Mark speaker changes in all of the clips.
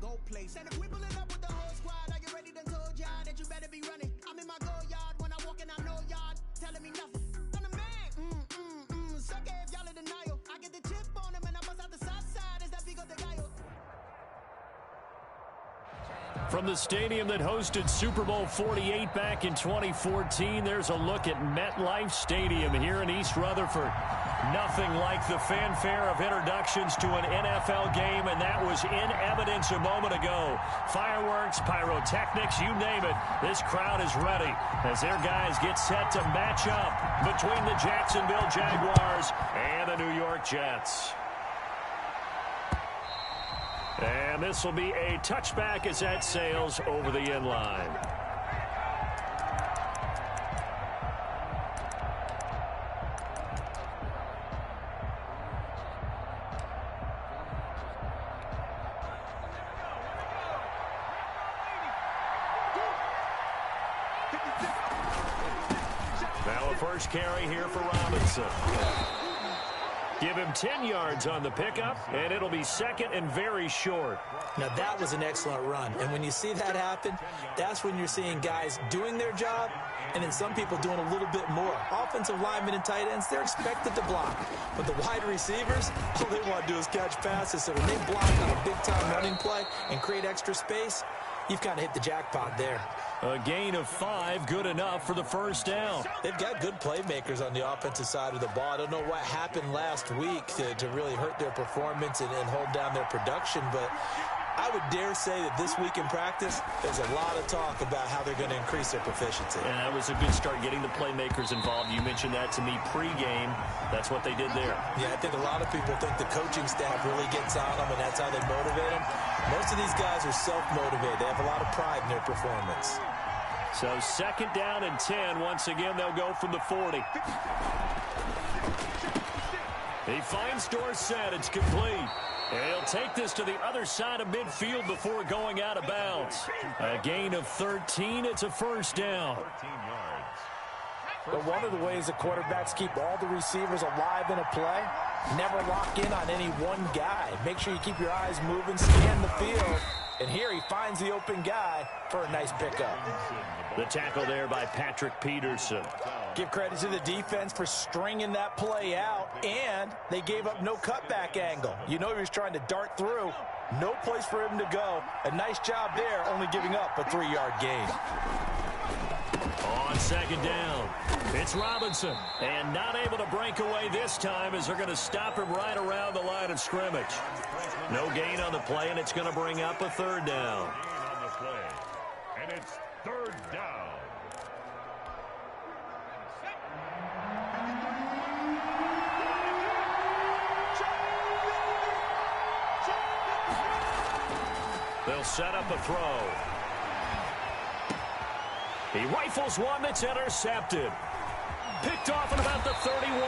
Speaker 1: go place. And if we pulling up with the whole squad, are you ready? Done told y'all that you better be running. I'm in my go yard when I walk in, I know y'all telling me nothing. I'm the man. Suck it if y'all in denial. I get the chip on him and I bust out the south side. Is that Vigo de Gallo?
Speaker 2: From the stadium that hosted Super Bowl 48 back in 2014, there's a look at MetLife Stadium here in East Rutherford. Nothing like the fanfare of introductions to an NFL game, and that was in evidence a moment ago. Fireworks, pyrotechnics, you name it. This crowd is ready as their guys get set to match up between the Jacksonville Jaguars and the New York Jets. And this will be a touchback as that sails over the end line. Now a first carry here for Robinson. Give him 10 yards on the pickup, and it'll be second and very short.
Speaker 3: Now, that was an excellent run. And when you see that happen, that's when you're seeing guys doing their job and then some people doing a little bit more. Offensive linemen and tight ends, they're expected to block. But the wide receivers, all they want to do is catch passes. So when they block on a big-time running play and create extra space, you've kind of hit the jackpot there.
Speaker 2: A gain of 5, good enough for the first down.
Speaker 3: They've got good playmakers on the offensive side of the ball. I don't know what happened last week to really hurt their performance and hold down their production, but I would dare say that this week in practice, there's a lot of talk about how they're going to increase their proficiency.
Speaker 2: And that was a good start, getting the playmakers involved. You mentioned that to me pregame. That's what they did there.
Speaker 3: Yeah, I think a lot of people think the coaching staff really gets on them, and that's how they motivate them. Most of these guys are self-motivated. They have a lot of pride in their performance.
Speaker 2: So second down and 10. Once again, they'll go from the 40. He finds Dorsett. It's complete. And he'll take this to the other side of midfield before going out of bounds. A gain of 13. It's a first down.
Speaker 4: But one of the ways that quarterbacks keep all the receivers alive in a play, never lock in on any one guy. Make sure you keep your eyes moving, scan the field. And here he finds the open guy for a nice pickup.
Speaker 2: The tackle there by Patrick Peterson.
Speaker 4: Give credit to the defense for stringing that play out, and they gave up no cutback angle. You know he was trying to dart through. No place for him to go. A nice job there, only giving up a 3-yard gain.
Speaker 2: On second down, it's Robinson. And not able to break away this time as they're going to stop him right around the line of scrimmage. No gain on the play, and it's going to bring up a third down.
Speaker 5: And it's third down.
Speaker 2: They'll set up a throw. He rifles one that's intercepted. Picked off at about the 31.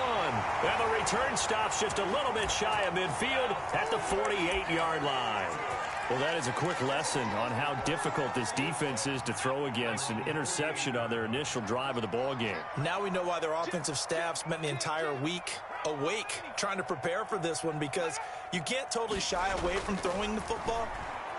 Speaker 2: And the return stops just a little bit shy of midfield at the 48-yard line. Well, that is a quick lesson on how difficult this defense is to throw against. An interception on their initial drive of the ball game.
Speaker 3: Now we know why their offensive staff spent the entire week awake trying to prepare for this one, because you can't totally shy away from throwing the football.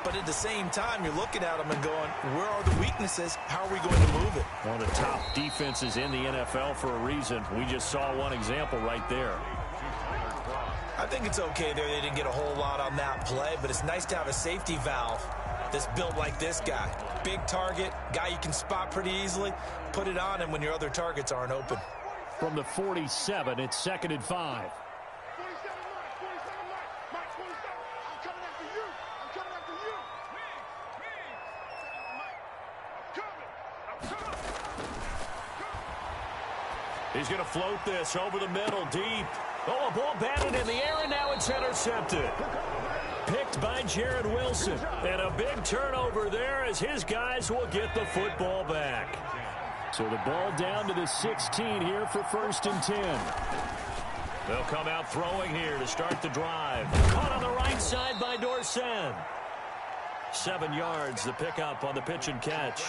Speaker 3: But at the same time, you're looking at them and going, where are the weaknesses? How are we going to move it?
Speaker 2: One of the top defenses in the NFL for a reason. We just saw one example right there.
Speaker 3: I think it's okay there. They didn't get a whole lot on that play, but it's nice to have a safety valve that's built like this guy. Big target, guy you can spot pretty easily. Put it on him when your other targets aren't open.
Speaker 2: From the 47, it's second and 5. He's going to float this over the middle, deep. Oh, a ball batted in the air, and now it's intercepted. Picked by Jared Wilson. And a big turnover there as his guys will get the football back. So the ball down to the 16 here for first and 10. They'll come out throwing here to start the drive. Caught on the right side by Dorsett. 7 yards, the pickup on the pitch and catch.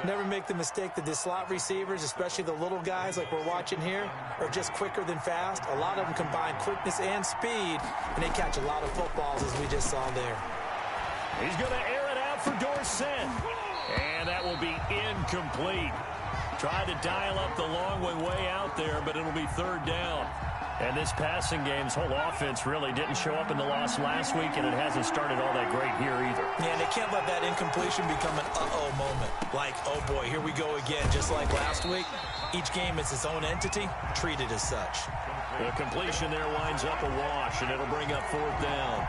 Speaker 3: Never make the mistake that the slot receivers, especially the little guys like we're watching here, are just quicker than fast. A lot of them combine quickness and speed, and they catch a lot of footballs, as we just saw there.
Speaker 2: He's going to air it out for Dorsett. And that will be incomplete. Tried to dial up the long one way out there, but it'll be third down. And this passing game's whole offense really didn't show up in the loss last week, and it hasn't started all that great here either.
Speaker 3: Yeah, they can't let that incompletion become an uh-oh moment. Like, oh boy, here we go again. Just like last week, each game is its own entity, treated as such.
Speaker 2: The completion there winds up a wash, and it'll bring up fourth down.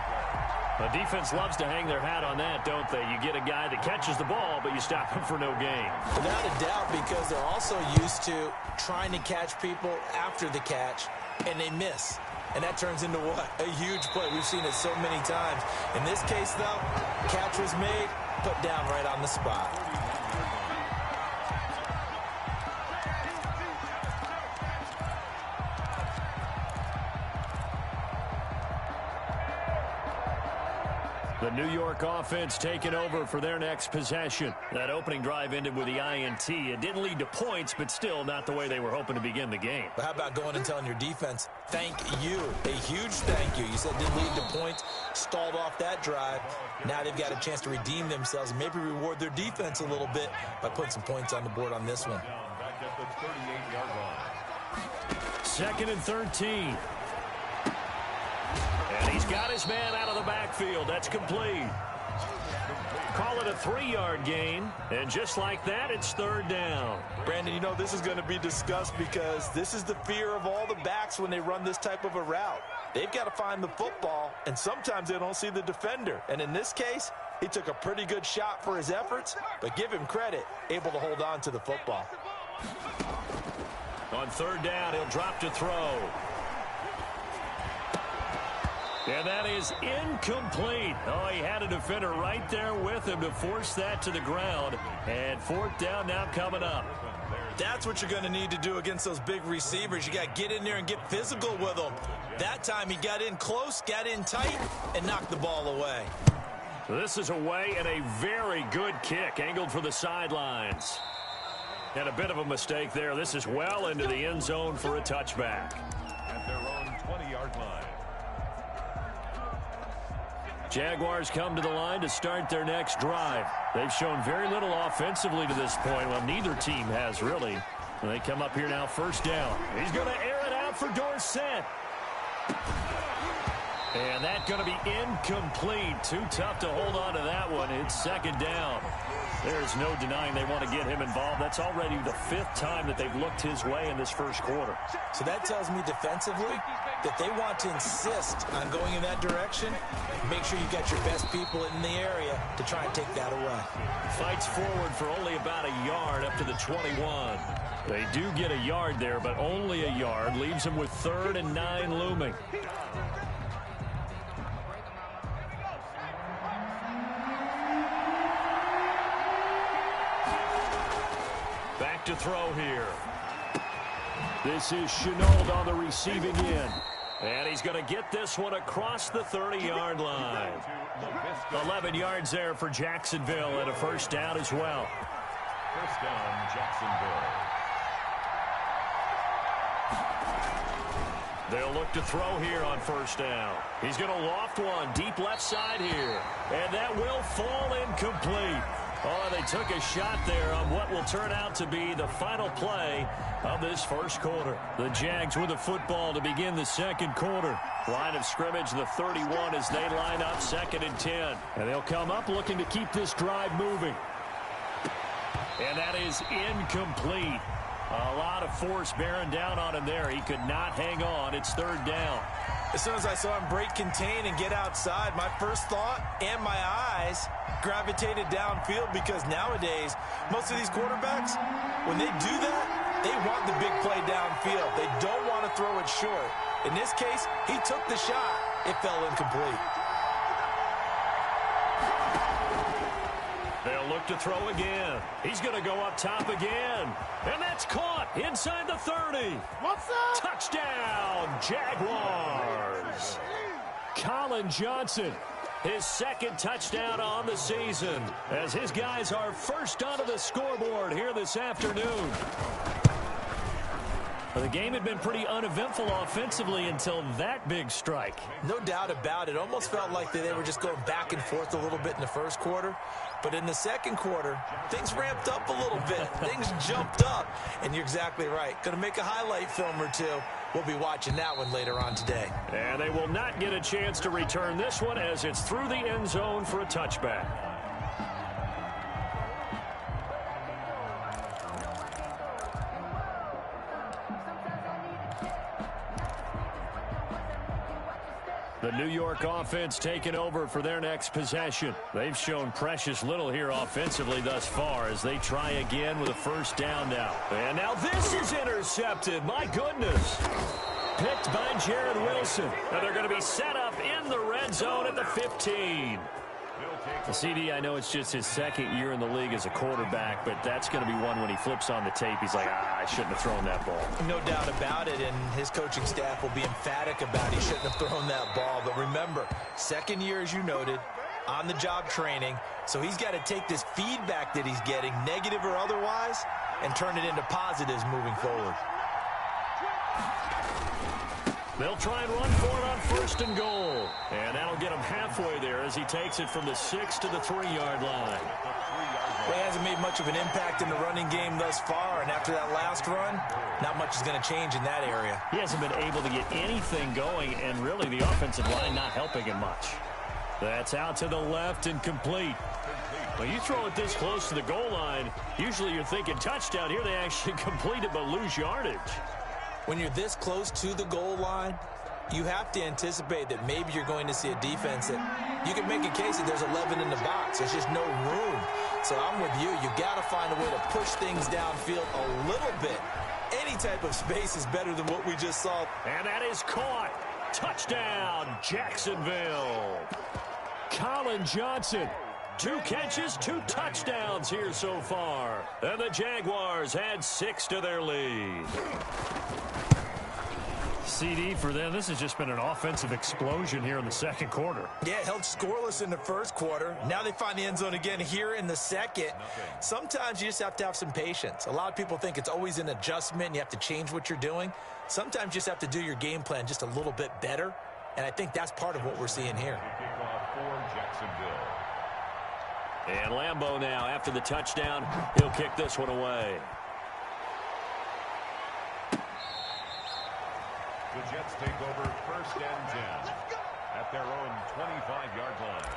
Speaker 2: The defense loves to hang their hat on that, don't they? You get a guy that catches the ball, but you stop him for no gain.
Speaker 3: Without a doubt, because they're also used to trying to catch people after the catch, and they miss. And that turns into what? A huge play. We've seen it so many times. In this case, though, catch was made, put down right on the spot.
Speaker 2: The New York offense taking over for their next possession. That opening drive ended with the INT. It didn't lead to points, but still not the way they were hoping to begin the game.
Speaker 3: But how about going and telling your defense, thank you, a huge thank you. You said it didn't lead to points, stalled off that drive. Now they've got a chance to redeem themselves and maybe reward their defense a little bit by putting some points on the board on this one.
Speaker 2: Second and 13. And he's got his man out of the backfield. That's complete. Call it a 3-yard gain. And just like that, it's third down.
Speaker 4: Brandon, you know, this is going to be discussed because this is the fear of all the backs when they run this type of a route. They've got to find the football, and sometimes they don't see the defender. And in this case, he took a pretty good shot for his efforts, but give him credit, able to hold on to the football.
Speaker 2: On third down, he'll drop to throw. And that is incomplete. Oh, he had a defender right there with him to force that to the ground. And fourth down now coming up.
Speaker 3: That's what you're going to need to do against those big receivers. You got to get in there and get physical with them. That time he got in close, got in tight, and knocked the ball away.
Speaker 2: This is away and a very good kick angled for the sidelines. And a bit of a mistake there. This is well into the end zone for a touchback.
Speaker 5: At their own 20-yard line.
Speaker 2: Jaguars come to the line to start their next drive. They've shown very little offensively to this point. Well, neither team has really. And they come up here now, first down. He's going to air it out for Dorsett. And that's going to be incomplete. Too tough to hold on to that one. It's second down. There's no denying they want to get him involved. That's already the 5th time that they've looked his way in this first quarter.
Speaker 3: So that tells me defensively that they want to insist on going in that direction. Make sure you got your best people in the area to try and take that away.
Speaker 2: Fights forward for only about a yard up to the 21. They do get a yard there, but only a yard. Leaves them with 3rd and 9 looming. Back to throw here. This is Chenault on the receiving end. And he's going to get this one across the 30-yard line. 11 yards there for Jacksonville and a first down as well.
Speaker 5: First down, Jacksonville.
Speaker 2: They'll look to throw here on first down. He's going to loft one deep left side here. And that will fall incomplete. Oh, they took a shot there on what will turn out to be the final play of this first quarter. The Jags with the football to begin the second quarter. Line of scrimmage, the 31 as they line up, 2nd and 10. And they'll come up looking to keep this drive moving. And that is incomplete. A lot of force bearing down on him there. He could not hang on. It's third down.
Speaker 3: As soon as I saw him break contain and get outside, my first thought and my eyes gravitated downfield, because nowadays, most of these quarterbacks, when they do that, they want the big play downfield. They don't want to throw it short. In this case, he took the shot. It fell incomplete.
Speaker 2: They'll look to throw again. He's going to go up top again. And that's caught inside the 30.
Speaker 1: What's up?
Speaker 2: Touchdown, Jaguars. Colin Johnson, his 2nd touchdown on the season, as his guys are first onto the scoreboard here this afternoon. Well, the game had been pretty uneventful offensively until that big strike.
Speaker 3: No doubt about it. Almost felt like they were just going back and forth a little bit in the first quarter. But in the second quarter, things ramped up a little bit. Things jumped up. And you're exactly right. Going to make a highlight film or two. We'll be watching that one later on today.
Speaker 2: And they will not get a chance to return this one as it's through the end zone for a touchback. The New York offense taking over for their next possession. They've shown precious little here offensively thus far as they try again with a first down now. And now this is intercepted. My goodness. Picked by Jared Wilson. And they're going to be set up in the red zone at the 15. The CD, I know it's just his second year in the league as a quarterback, but that's going to be one when he flips on the tape. He's like, I shouldn't have thrown that ball.
Speaker 3: No doubt about it, and his coaching staff will be emphatic about he shouldn't have thrown that ball. But remember, second year, as you noted, on-the-job training, so he's got to take this feedback that he's getting, negative or otherwise, and turn it into positives moving forward.
Speaker 2: They'll try and run for it on first and goal. And that'll get him halfway there as he takes it from the 6 to the 3-yard line.
Speaker 3: Well, he hasn't made much of an impact in the running game thus far, and after that last run, not much is going to change in that area.
Speaker 2: He hasn't been able to get anything going, and really the offensive line not helping him much. That's out to the left and complete. Well, you throw it this close to the goal line, usually you're thinking touchdown. Here they actually complete it but lose yardage.
Speaker 3: When you're this close to the goal line, you have to anticipate that maybe you're going to see a defense that you can make a case that there's 11 in the box. There's just no room. So I'm with you. You got to find a way to push things downfield a little bit. Any type of space is better than what we just saw.
Speaker 2: And that is caught. Touchdown, Jacksonville. Colin Johnson. 2 catches, 2 touchdowns here so far. And the Jaguars add 6 to their lead. CD for them, this has just been an offensive explosion here in the second quarter.
Speaker 3: Yeah, held scoreless in the first quarter. Now they find the end zone again here in the second. Sometimes you just have to have some patience. A lot of people think it's always an adjustment. You have to change what you're doing. Sometimes you just have to do your game plan just a little bit better. And I think that's part of what we're seeing here.
Speaker 2: And Lambeau now, after the touchdown, he'll kick this one away.
Speaker 5: The Jets take over first and 10 at their own 25-yard line.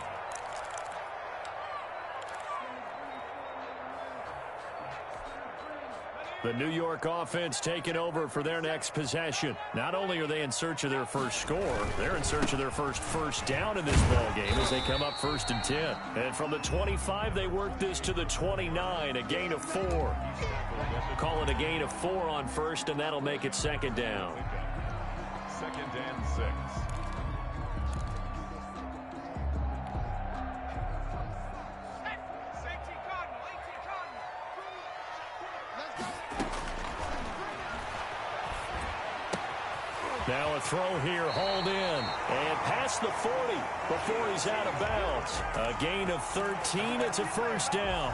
Speaker 2: The New York offense taking over for their next possession. Not only are they in search of their first score, they're in search of their first down in this ball game as they come up first and 10. And from the 25, they work this to the 29, a gain of 4. Call it a gain of 4 on first, and that'll make it second down.
Speaker 5: Second and 6.
Speaker 2: Now a throw here, hauled in, and past the 40 before he's out of bounds. A gain of 13, it's a first down.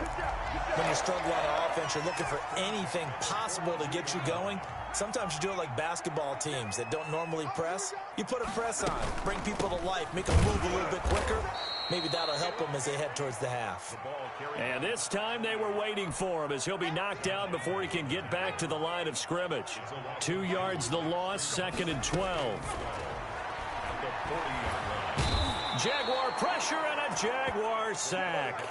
Speaker 3: When you're struggling on offense, you're looking for anything possible to get you going. Sometimes you do it like basketball teams that don't normally press. You put a press on, bring people to life, make them move a little bit quicker. Maybe that'll help them as they head towards the half.
Speaker 2: And this time they were waiting for him as he'll be knocked down before he can get back to the line of scrimmage. 2 yards the loss, second and 12. Jaguar pressure and a Jaguar sack.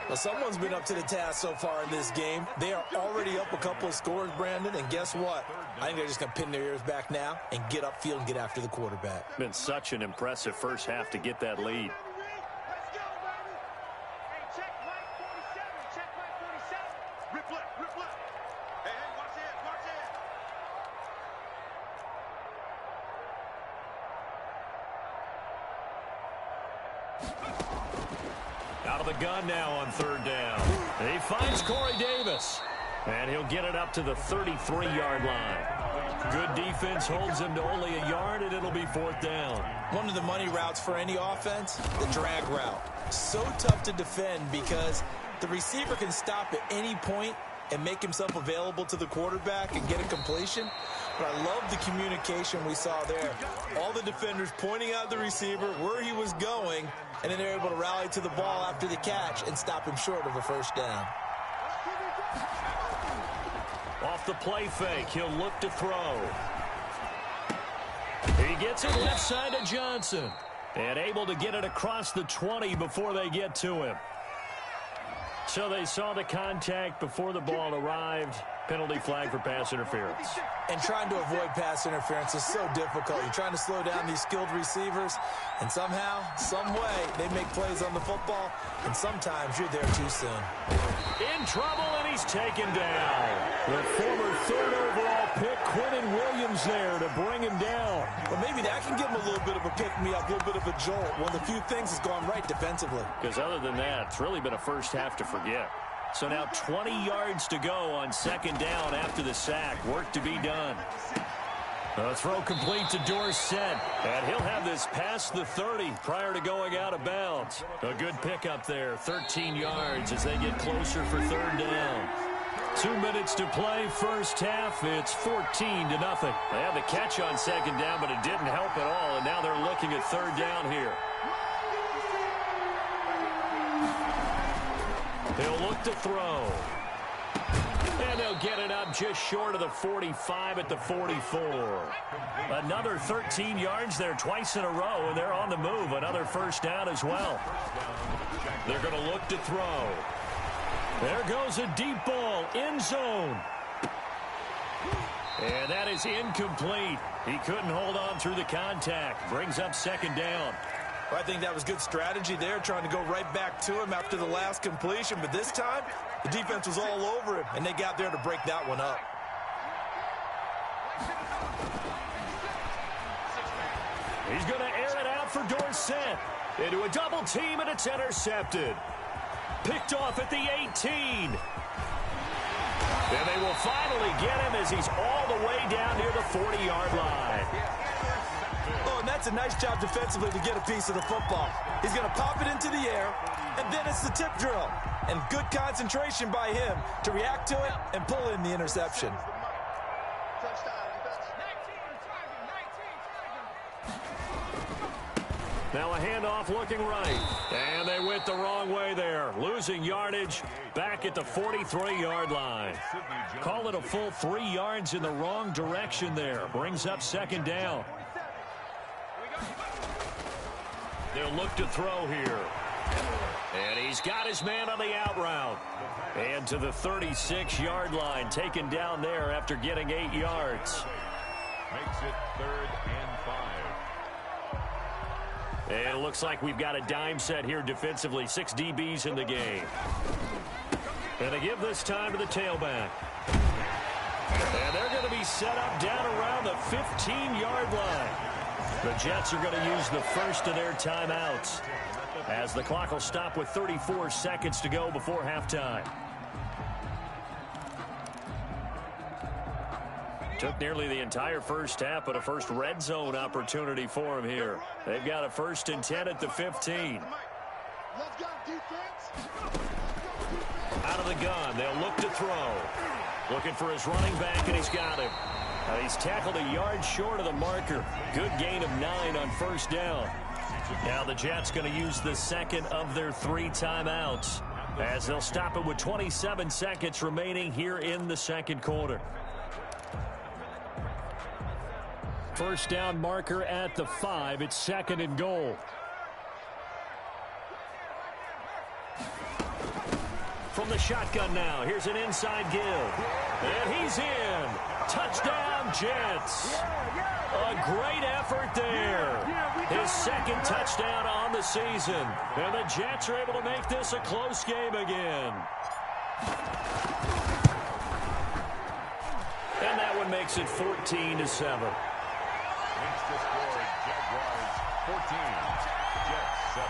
Speaker 3: Well, someone's been up to the task so far in this game. They are already up a couple of scores, Brandon, and guess what? I think they're just going to pin their ears back now and get upfield and get after the quarterback.
Speaker 2: Been such an impressive first half to get that lead. Out of the gun now on third down. He finds Corey Davis. And he'll get it up to the 33-yard line. Good defense holds him to only a yard, and it'll be fourth down.
Speaker 3: One of the money routes for any offense, the drag route. So tough to defend because the receiver can stop at any point and make himself available to the quarterback and get a completion.
Speaker 4: But I love the communication we saw there. All the defenders pointing out the receiver where he was going, and then they're able to rally to the ball after the catch and stop him short of a first down.
Speaker 2: Off the play fake, he'll look to throw. He gets it left side to Johnson. And able to get it across the 20 before they get to him. So they saw the contact before the ball arrived. Penalty flag for pass interference.
Speaker 4: And trying to avoid pass interference is so difficult. You're trying to slow down these skilled receivers, and somehow, some way, they make plays on the football, and sometimes you're there too soon.
Speaker 2: In trouble, and he's taken down. The former third overall pick, Quentin Williams, there to bring him down.
Speaker 4: Well, maybe that can give him a little bit of a pick-me-up, a little bit of a jolt. One of the few things has gone right defensively.
Speaker 2: Because other than that, it's really been a first half to forget. So now 20 yards to go on second down after the sack. Work to be done. A throw complete to Dorsett. And he'll have this past the 30 prior to going out of bounds. A good pickup there. 13 yards as they get closer for third down. 2 minutes to play first half. It's 14-0. They had the catch on second down, but it didn't help at all. And now they're looking at third down here. He'll look to throw. And they'll get it up just short of the 45 at the 44. Another 13 yards there twice in a row, and they're on the move. Another first down as well. They're going to look to throw. There goes a deep ball, end zone. And that is incomplete. He couldn't hold on through the contact. Brings up second down.
Speaker 4: Well, I think that was good strategy there, trying to go right back to him after the last completion. But this time, the defense was all over him, and they got there to break that one up.
Speaker 2: He's going to air it out for Dorsett. Into a double team, and it's intercepted. Picked off at the 18. And they will finally get him as he's all the way down near the 40-yard line.
Speaker 4: Oh, and that's a nice job defensively to get a piece of the football. He's going to pop it into the air, and then it's the tip drill. And good concentration by him to react to it and pull in the interception.
Speaker 2: Now a handoff looking right. And they went the wrong way there. Losing yardage back at the 43-yard line. Call it a full 3 yards in the wrong direction there. Brings up second down. They'll look to throw here. And he's got his man on the out route. And to the 36-yard line, taken down there after getting 8 yards.
Speaker 5: Makes it 3rd and 5.
Speaker 2: And it looks like we've got a dime set here defensively. 6 DBs in the game. And they give this time to the tailback. And they're going to be set up down around the 15-yard line. The Jets are going to use the first of their timeouts, as the clock will stop with 34 seconds to go before halftime. Took nearly the entire first half, but a first red zone opportunity for him here. They've got a 1st and 10 at the 15. Out of the gun, they'll look to throw. Looking for his running back, and he's got him. He's tackled a yard short of the marker. Good gain of 9 on first down. Now the Jets going to use the second of their 3 timeouts, as they'll stop it with 27 seconds remaining here in the second quarter. First down marker at the 5. It's 2nd and goal. From the shotgun now, here's an inside give. And he's in. Touchdown, Jets. A great effort there. His 2nd touchdown on the season. And the Jets are able to make this a close game again. And that one makes it 14-7.
Speaker 5: Makes the score Jaguars 14, Jets 7.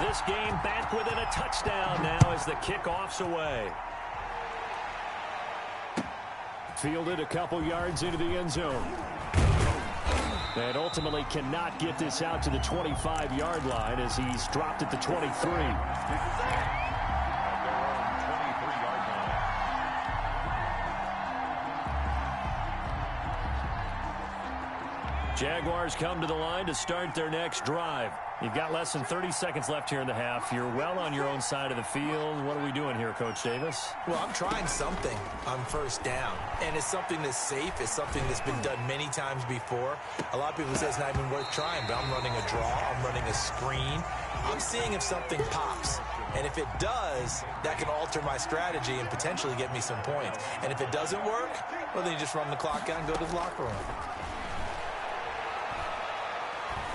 Speaker 2: This game back within a touchdown now as the kickoff's away. Fielded a couple yards into the end zone. And ultimately cannot get this out to the 25-yard line as he's dropped at the 23. Jaguars come to the line to start their next drive. You've got less than 30 seconds left here in the half. You're well on your own side of the field. What are we doing here, Coach Davis?
Speaker 3: Well, I'm trying something on first down, and it's something that's safe. It's something that's been done many times before. A lot of people say it's not even worth trying, but I'm running a draw. I'm running a screen. I'm seeing if something pops. And if it does, that can alter my strategy and potentially get me some points. And if it doesn't work, well, then you just run the clock out and go to the locker room.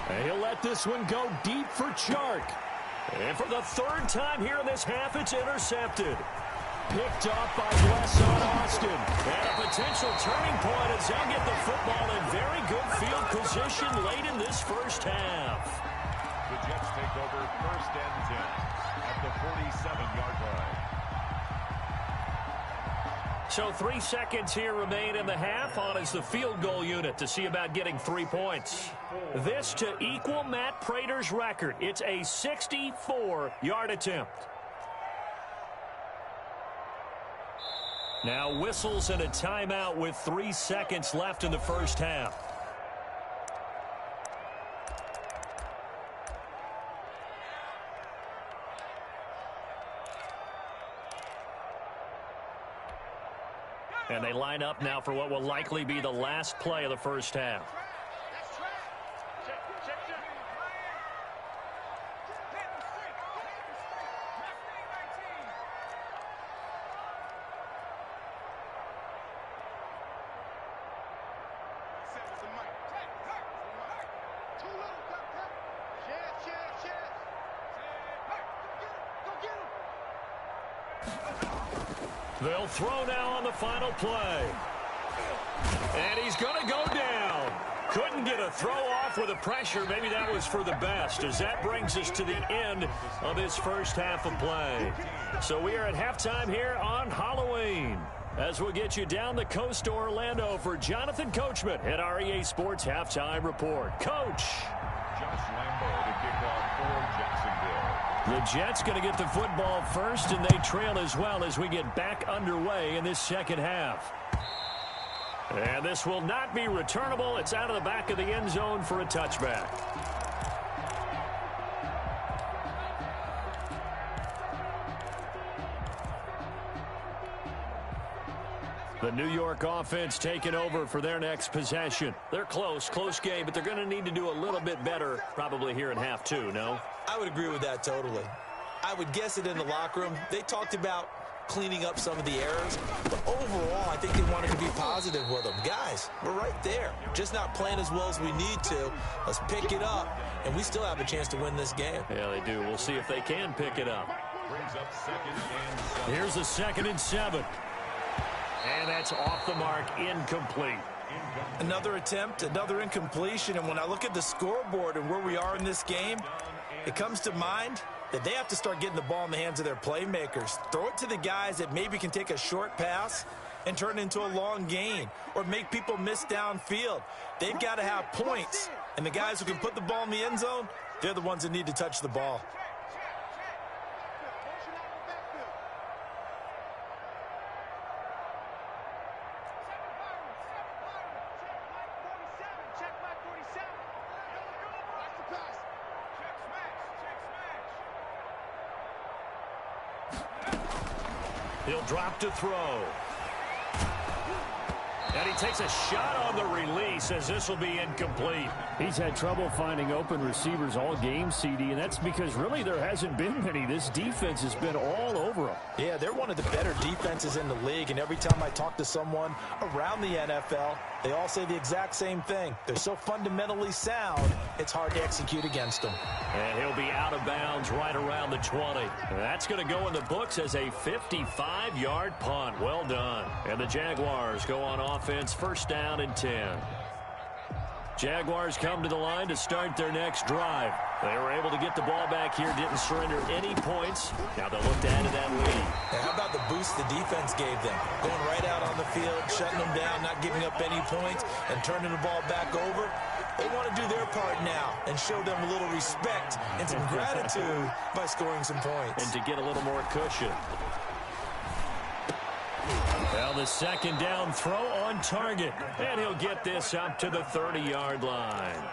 Speaker 2: And he'll let this one go deep for Chark. And for the third time here in this half, it's intercepted. Picked up by Blesson Austin. And a potential turning point as they'll get the football in very good field position late in this first half.
Speaker 5: The Jets take over first and 10 at the 47-yard line.
Speaker 2: So 3 seconds here remain in the half. On is the field goal unit to see about getting 3 points. This to equal Matt Prater's record. It's a 64-yard attempt. Now whistles and a timeout with 3 seconds left in the first half. And they line up now for what will likely be the last play of the first half. They'll throw now on the final play. And he's going to go down. Couldn't get a throw off with the pressure. Maybe that was for the best, as that brings us to the end of this first half of play. So we are at halftime here on Halloween, as we'll get you down the coast to Orlando for Jonathan Coachman at our EA Sports Halftime Report. Coach.
Speaker 5: Josh Lambo to kick off for Jacksonville.
Speaker 2: The Jets going to get the football first, and they trail as well as we get back underway in this second half. And this will not be returnable. It's out of the back of the end zone for a touchback. The New York offense taking over for their next possession. They're close game, but they're going to need to do a little bit better probably here in half two, no?
Speaker 3: I would agree with that totally. I would guess it in the locker room. They talked about cleaning up some of the errors, but overall, I think they wanted to be positive with them. Guys, we're right there. Just not playing as well as we need to. Let's pick it up, and we still have a chance to win this game.
Speaker 2: Yeah, they do. We'll see if they can pick it up.
Speaker 5: Brings up 2nd and 7.
Speaker 2: Here's a 2nd and 7. And that's off the mark, incomplete.
Speaker 4: Another attempt, another incompletion, and when I look at the scoreboard and where we are in this game, it comes to mind that they have to start getting the ball in the hands of their playmakers. Throw it to the guys that maybe can take a short pass and turn it into a long gain or make people miss downfield. They've got to have points, and the guys who can put the ball in the end zone, they're the ones that need to touch the ball.
Speaker 2: He'll drop to throw. And he takes a shot on the release as this will be incomplete. He's had trouble finding open receivers all game, CD, and that's because really there hasn't been many. This defense has been all over him.
Speaker 4: Yeah, they're one of the better defenses in the league, and every time I talk to someone around the NFL, they all say the exact same thing. They're so fundamentally sound, it's hard to execute against them.
Speaker 2: And he'll be out of bounds right around the 20. That's going to go in the books as a 55-yard punt. Well done. And the Jaguars go on offense, first down and 10. Jaguars come to the line to start their next drive. They were able to get the ball back here, didn't surrender any points. Now they'll look to add to that lead.
Speaker 3: And how about the boost the defense gave them? Going right out on the field, shutting them down, not giving up any points, and turning the ball back over. They want to do their part now and show them a little respect and some gratitude by scoring some points.
Speaker 2: And to get a little more cushion. Well, the second down throw on target. And he'll get this up to the 30-yard line.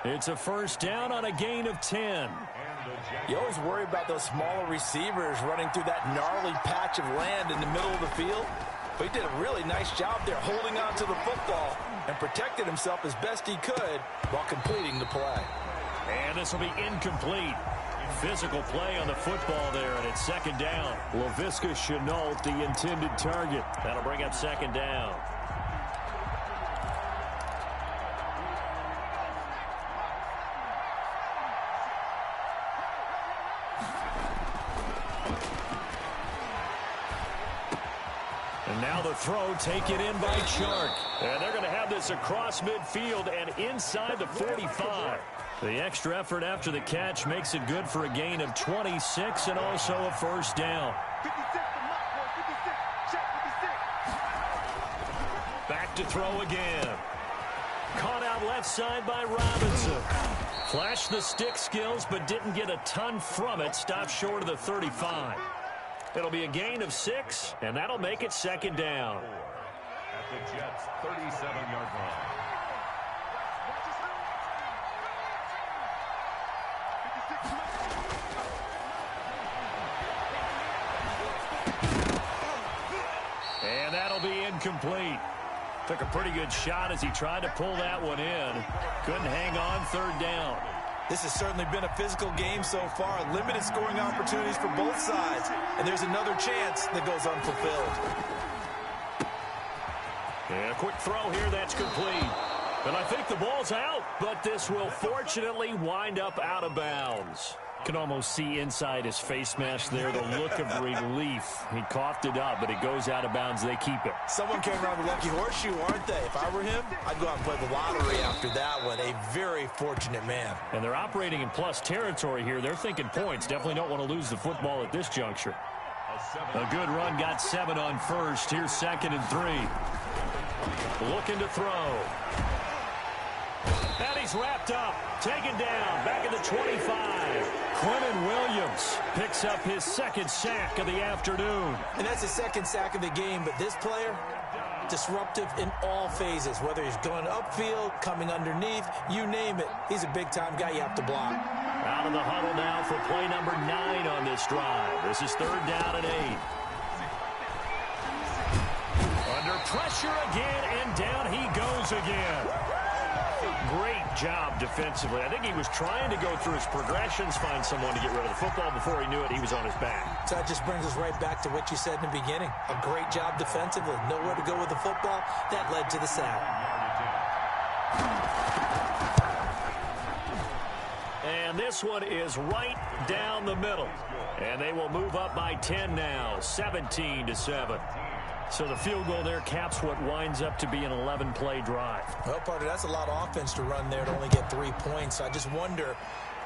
Speaker 2: It's a first down on a gain of 10.
Speaker 4: You always worry about those smaller receivers running through that gnarly patch of land in the middle of the field. But he did a really nice job there holding on to the football and protected himself as best he could while completing the play.
Speaker 2: And this will be incomplete. Physical play on the football there, and it's second down. Laviska Shenault, the intended target. That'll bring up second down. And now the throw taken in by Chark. And they're going to have this across midfield and inside the 45. The extra effort after the catch makes it good for a gain of 26 and also a first down. Back to throw again. Caught out left side by Robinson. Flashed the stick skills but didn't get a ton from it. Stopped short of the 35. It'll be a gain of 6, and that'll make it second down.
Speaker 5: At the Jets' 37-yard line.
Speaker 2: And that'll be incomplete. Took a pretty good shot as he tried to pull that one in. Couldn't hang on third down.
Speaker 3: This has certainly been a physical game so far. Limited scoring opportunities for both sides. And there's another chance that goes unfulfilled.
Speaker 2: And a quick throw here, that's complete. And I think the ball's out, but this will fortunately wind up out of bounds. Can almost see inside his face mask there the look of relief. He coughed it up, but it goes out of bounds. They keep it.
Speaker 3: Someone came around with lucky horseshoe, aren't they? If I were him, I'd go out and play the lottery after that one. A very fortunate man.
Speaker 2: And they're operating in plus territory here. They're thinking points. Definitely don't want to lose the football at this juncture. A good run, got 7 on first. Here's second and 3. Looking to throw. And he's wrapped up. Taken down. Back at the 25. Quentin Williams picks up his second sack of the afternoon.
Speaker 3: And that's his second sack of the game. But this player, disruptive in all phases. Whether he's going upfield, coming underneath, you name it. He's a big-time guy you have to block.
Speaker 2: Out of the huddle now for play number 9 on this drive. This is third down and 8. Under pressure again, and down he goes again. Great job defensively. I think he was trying to go through his progressions, find someone to get rid of the football. Before he knew it, he was on his back.
Speaker 3: So that just brings us right back to what you said in the beginning. A great job defensively. Nowhere to go with the football. That led to the sack.
Speaker 2: And this one is right down the middle. And they will move up by 10 now, 17-7. So the field goal there caps what winds up to be an 11-play drive.
Speaker 3: Well, partner, that's a lot of offense to run there to only get 3 points. So I just wonder,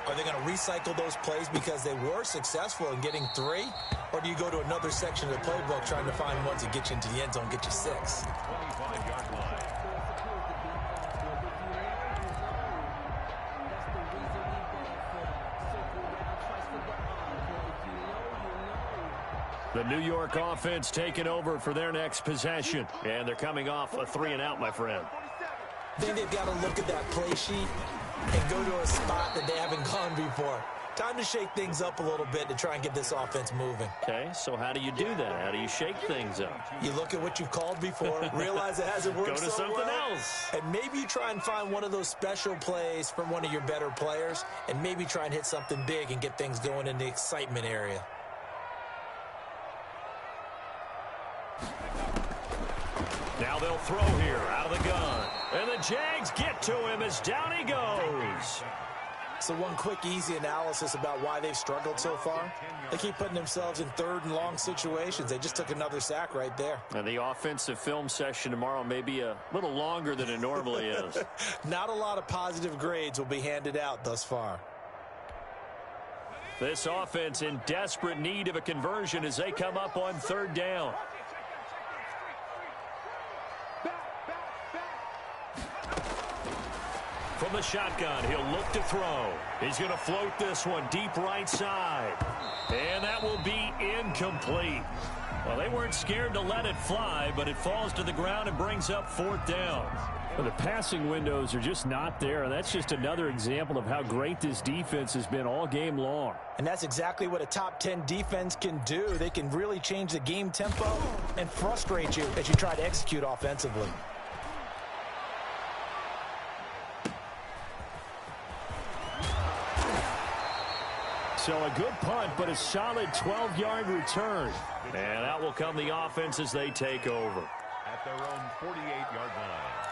Speaker 3: are they going to recycle those plays because they were successful in getting 3? Or do you go to another section of the playbook trying to find ones that get you into the end zone, get you 6?
Speaker 5: 25-yard line.
Speaker 2: The New York offense taking over for their next possession. And they're coming off a 3-and-out, my friend.
Speaker 3: I think they've got to look at that play sheet and go to a spot that they haven't gone before. Time to shake things up a little bit to try and get this offense moving.
Speaker 2: Okay, so how do you do that? How do you shake things up?
Speaker 3: You look at what you've called before, realize it hasn't worked
Speaker 2: Go to
Speaker 3: so
Speaker 2: something
Speaker 3: well,
Speaker 2: else.
Speaker 3: and maybe you try and find one of those special plays from one of your better players, and maybe try and hit something big and get things going in the excitement area.
Speaker 2: Now they'll throw here out of the gun. And the Jags get to him as down he goes.
Speaker 3: So one quick, easy analysis about why they've struggled so far. They keep putting themselves in third and long situations. They just took another sack right there.
Speaker 2: And the offensive film session tomorrow may be a little longer than it normally is.
Speaker 3: Not a lot of positive grades will be handed out thus far.
Speaker 2: This offense in desperate need of a conversion as they come up on third down. From the shotgun, he'll look to throw. He's going to float this one deep right side. And that will be incomplete. Well, they weren't scared to let it fly, but it falls to the ground and brings up 4th down. Well, the passing windows are just not there. That's just another example of how great this defense has been all game long.
Speaker 3: And that's exactly what a top 10 defense can do. They can really change the game tempo and frustrate you as you try to execute offensively.
Speaker 2: So a good punt, but a solid 12-yard return. And out will come the offense as they take over.
Speaker 5: At their own 48-yard line.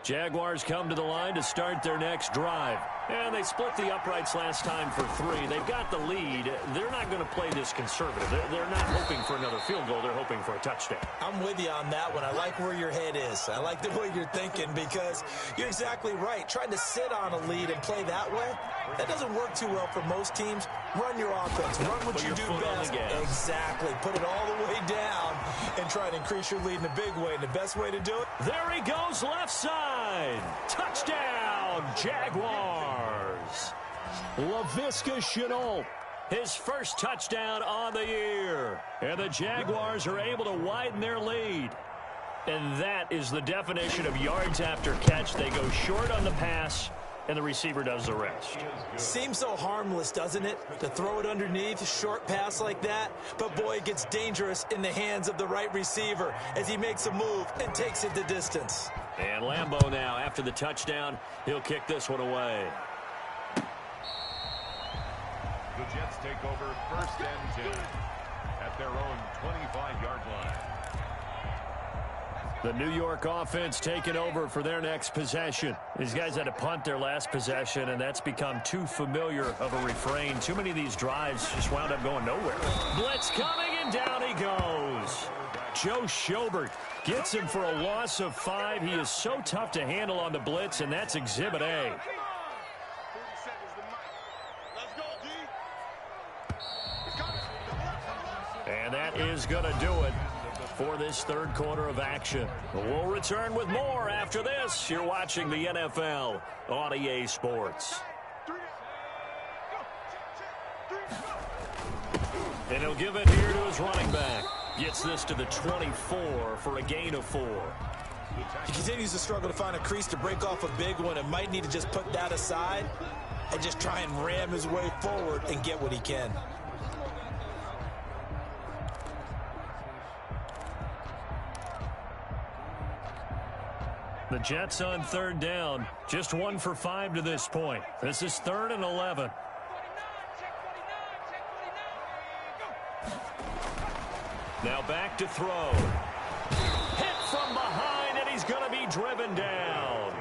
Speaker 2: Jaguars come to the line to start their next drive. And they split the uprights last time for 3. They've got the lead. They're not going to play this conservative. They're not hoping for another field goal. They're hoping for a touchdown.
Speaker 3: I'm with you on that one. I like where your head is. I like the way you're thinking because you're exactly right. Trying to sit on a lead and play that way, that doesn't work too well for most teams. Run your offense. Run what you do best. Exactly. Put it all the way down and try to increase your lead in a big way. And the best way to do it?
Speaker 2: There he goes, left side. Touchdown, Jaguars. Laviska Shenault, his first touchdown on the year. And the Jaguars are able to widen their lead. And that is the definition of yards after catch. They go short on the pass, and the receiver does the rest.
Speaker 3: Seems so harmless, doesn't it? To throw it underneath, a short pass like that. But, boy, it gets dangerous in the hands of the right receiver as he makes a move and takes it the distance.
Speaker 2: And Lambeau now, after the touchdown, he'll kick this one away.
Speaker 5: The Jets take over 1st and 10 at their own 25-yard line.
Speaker 2: The New York offense taking over for their next possession. These guys had to punt their last possession, and that's become too familiar of a refrain. Too many of these drives just wound up going nowhere. Blitz coming, and down he goes. Joe Schobert gets him for a loss of 5. He is so tough to handle on the blitz, and that's Exhibit A. And that is going to do it for this 3rd quarter of action. We'll return with more after this. You're watching the NFL on EA Sports. And he'll give it here to his running back. Gets this to the 24 for a gain of 4.
Speaker 3: He continues to struggle to find a crease to break off a big one and might need to just put that aside and just try and ram his way forward and get what he can.
Speaker 2: The Jets on 3rd down. Just 1 for 5 to this point. This is 3rd and 11. Now back to throw. Hit from behind, and he's going to be driven down.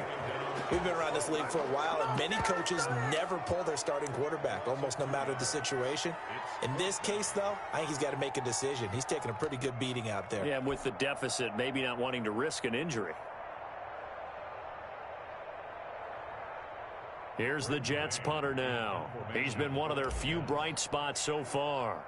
Speaker 3: We've been around this league for a while, and many coaches never pull their starting quarterback, almost no matter the situation. In this case, though, I think he's got to make a decision. He's taking a pretty good beating out there.
Speaker 2: Yeah, with the deficit, maybe not wanting to risk an injury. Here's the Jets punter now. He's been one of their few bright spots so far.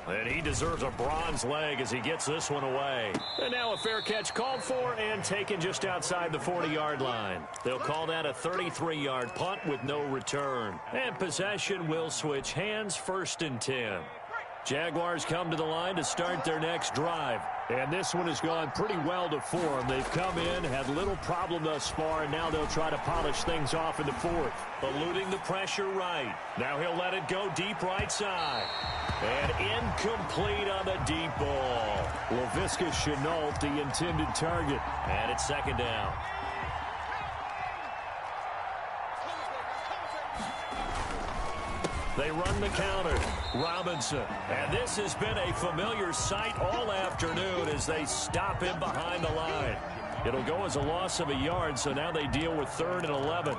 Speaker 2: And he deserves a bronze leg as he gets this one away. And now a fair catch called for and taken just outside the 40-yard line. They'll call that a 33-yard punt with no return. And possession will switch hands, 1st and 10. Jaguars come to the line to start their next drive. And this one has gone pretty well to form. They've come in, had little problem thus far, and now they'll try to polish things off in the 4th. Eluding the pressure right. Now he'll let it go deep right side. And incomplete on the deep ball. Laviska Shenault, the intended target. And it's 2nd down. They run the counter. Robinson. And this has been a familiar sight all afternoon as they stop him behind the line. It'll go as a loss of a yard, so now they deal with 3rd and 11.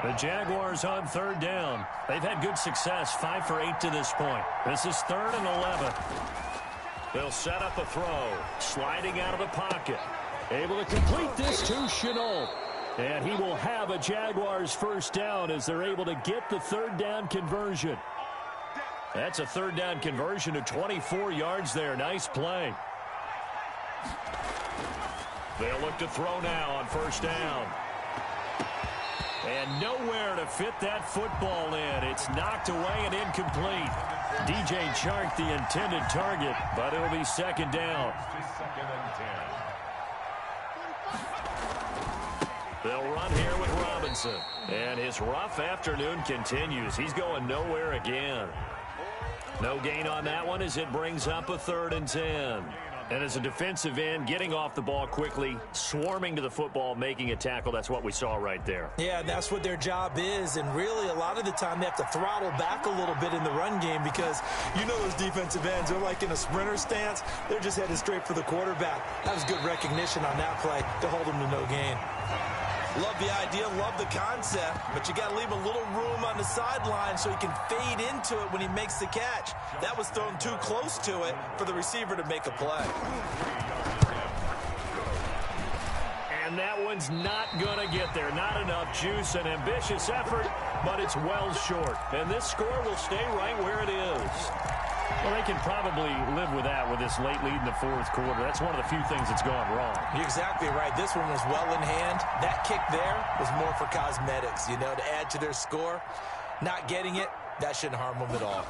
Speaker 2: The Jaguars on 3rd down. They've had good success, 5 for 8 to this point. This is 3rd and 11. They'll set up a throw. Sliding out of the pocket. Able to complete this to Shenault. And he will have a Jaguars 1st down as they're able to get the 3rd down conversion. That's a 3rd down conversion of 24 yards there. Nice play. They'll look to throw now on first down. And nowhere to fit that football in. It's knocked away and incomplete. DJ Chark the intended target, but it'll be second down.
Speaker 5: Second and 10.
Speaker 2: They'll run here with Robinson. And his rough afternoon continues. He's going nowhere again. No gain on that one as it brings up a 3rd and 10. And as a defensive end, getting off the ball quickly, swarming to the football, making a tackle, that's what we saw right there.
Speaker 3: Yeah, that's what their job is. And really, a lot of the time, they have to throttle back a little bit in the run game because you know those defensive ends, they're like in a sprinter stance. They're just headed straight for the quarterback. That was good recognition on that play to hold them to no gain.
Speaker 4: Love the idea, love the concept, but you got to leave a little room on the sideline so he can fade into it when he makes the catch. That was thrown too close to it for the receiver to make a play.
Speaker 2: And that one's not going to get there. Not enough juice, an ambitious effort, but it's well short. And this score will stay right where it is. Well, they can probably live with that with this late lead in the 4th quarter. That's one of the few things that's gone wrong.
Speaker 3: You're exactly right. This one was well in hand. That kick there was more for cosmetics, you know, to add to their score. Not getting it, that shouldn't harm them at all.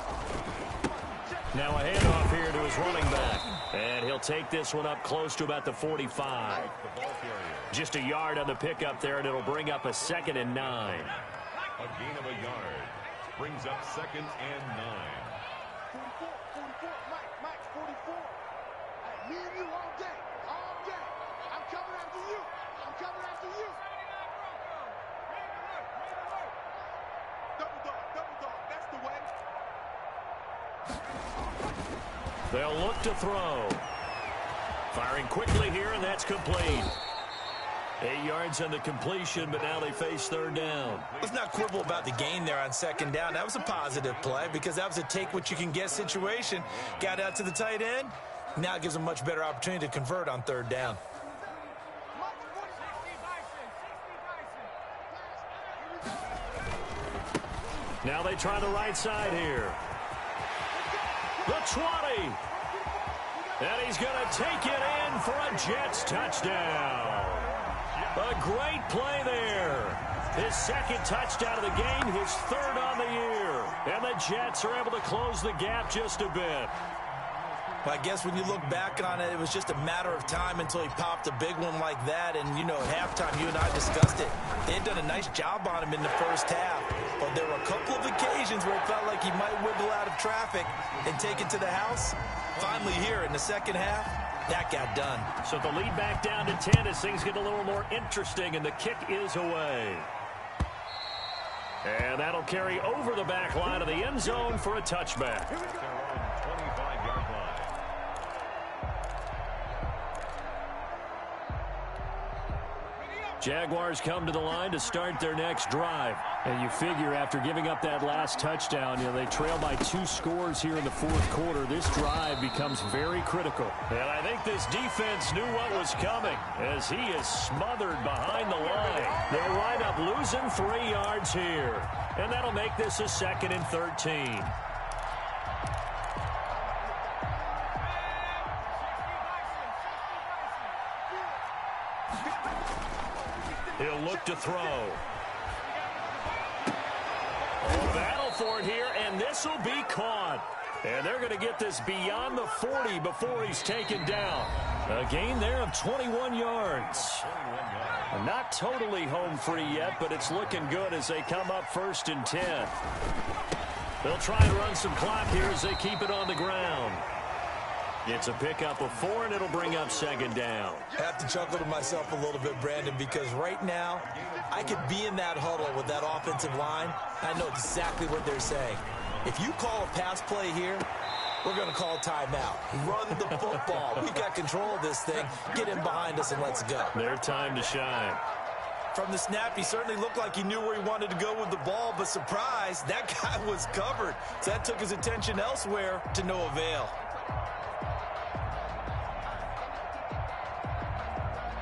Speaker 2: Now a handoff here to his running back. And he'll take this one up close to about the 45. Just a yard on the pickup there, and it'll bring up a 2nd and 9.
Speaker 5: A gain of a yard brings up 2nd and 9.
Speaker 1: 44, Mike, 44. Me and you all day. I'm coming after you. Double dog, that's the way.
Speaker 2: They'll look to throw. Firing quickly here, and that's complete. 8 yards on the completion, but now they face 3rd down.
Speaker 3: Let's not quibble about the gain there on 2nd down. That was a positive play because that was a take-what-you-can-get situation. Got out to the tight end. Now it gives them a much better opportunity to convert on 3rd down.
Speaker 2: Now they try the right side here. The 20. And he's going to take it in for a Jets touchdown. A great play there. His 2nd touchdown of the game, his 3rd on the year. And the Jets are able to close the gap just a bit.
Speaker 3: Well, I guess when you look back on it, it was just a matter of time until he popped a big one like that. And, you know, at halftime, you and I discussed it. They had done a nice job on him in the first half. But there were a couple of occasions where it felt like he might wiggle out of traffic and take it to the house. Finally here in the 2nd half, that got done.
Speaker 2: So the lead back down to 10 as things get a little more interesting, and the kick is away. And that'll carry over the back line of the end zone for a touchback.
Speaker 5: Their own 25-yard line.
Speaker 2: Jaguars come to the line to start their next drive. And you figure after giving up that last touchdown, you know, they trail by 2 scores here in the 4th quarter. This drive becomes very critical. And I think this defense knew what was coming as he is smothered behind the line. They'll wind up losing 3 yards here. And that'll make this a 2nd and 13. He'll look to throw. Oh, battle for it here, and this will be caught. And they're going to get this beyond the 40 before he's taken down. A gain there of 21 yards. Not totally home free yet, but it's looking good as they come up 1st and 10. They'll try and run some clock here as they keep it on the ground. It's a pickup of 4, and it'll bring up 2nd down.
Speaker 3: I have to chuckle to myself a little bit, Brandon, because right now I could be in that huddle with that offensive line. I know exactly what they're saying. If you call a pass play here, we're going to call a timeout. Run the football. We've got control of this thing. Get in behind us and let's go.
Speaker 2: Their time to shine.
Speaker 3: From the snap, he certainly looked like he knew where he wanted to go with the ball, but surprise, that guy was covered. So that took his attention elsewhere to no avail.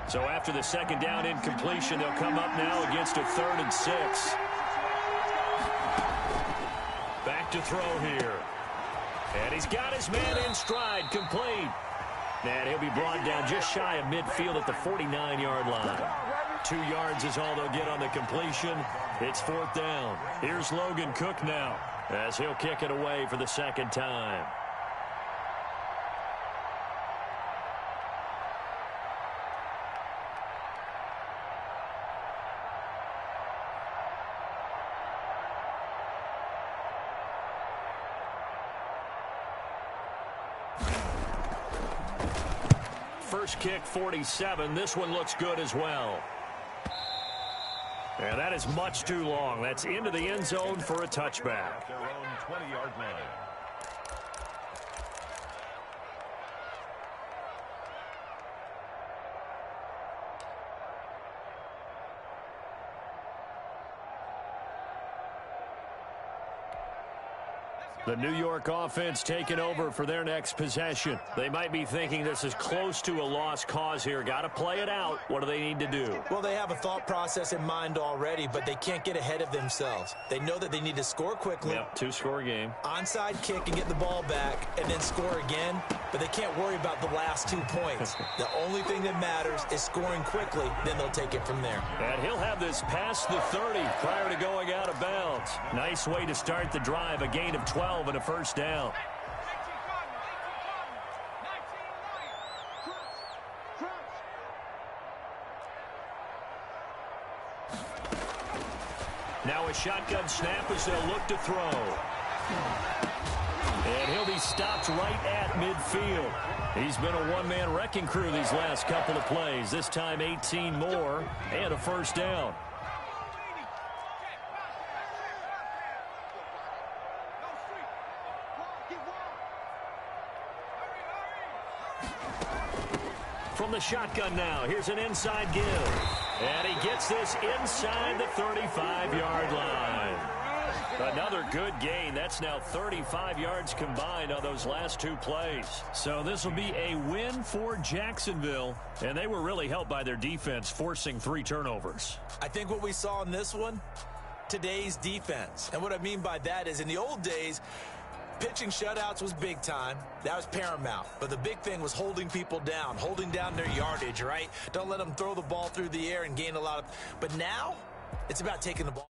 Speaker 2: So after the 2nd down incompletion, they'll come up now against a 3rd and 6. Back to throw here. And he's got his man in stride, complete. And he'll be brought down just shy of midfield at the 49-yard line. 2 yards is all they'll get on the completion. It's 4th down. Here's Logan Cook now as he'll kick it away for the second time. First kick, 47. This one looks good as well. And that is much too long. That's into the end zone for a touchback.
Speaker 5: At their own 20-yard line.
Speaker 2: The New York offense taking over for their next possession. They might be thinking this is close to a lost cause here. Got to play it out. What do they need to do?
Speaker 3: Well, they have a thought process in mind already, but they can't get ahead of themselves. They know that they need to score quickly.
Speaker 2: Yep, 2-score game.
Speaker 3: Onside kick and get the ball back and then score again, but they can't worry about the last 2 points. The only thing that matters is scoring quickly, then they'll take it from there.
Speaker 2: And he'll have this past the 30 prior to going out of bounds. Nice way to start the drive, a gain of 12 and a first down. Now a shotgun snap as they'll look to throw. And he'll be stopped right at midfield. He's been a one-man wrecking crew these last couple of plays. This time 18 more and a first down. From the shotgun now, here's an inside give. And he gets this inside the 35-yard line. Another good gain. That's now 35 yards combined on those last 2 plays. So this will be a win for Jacksonville. And they were really helped by their defense, forcing 3 turnovers.
Speaker 3: I think what we saw in this one, today's defense. And what I mean by that is in the old days, pitching shutouts was big time. That was paramount. But the big thing was holding people down, holding down their yardage, right? Don't let them throw the ball through the air and gain a lot of... But now, it's about taking the ball.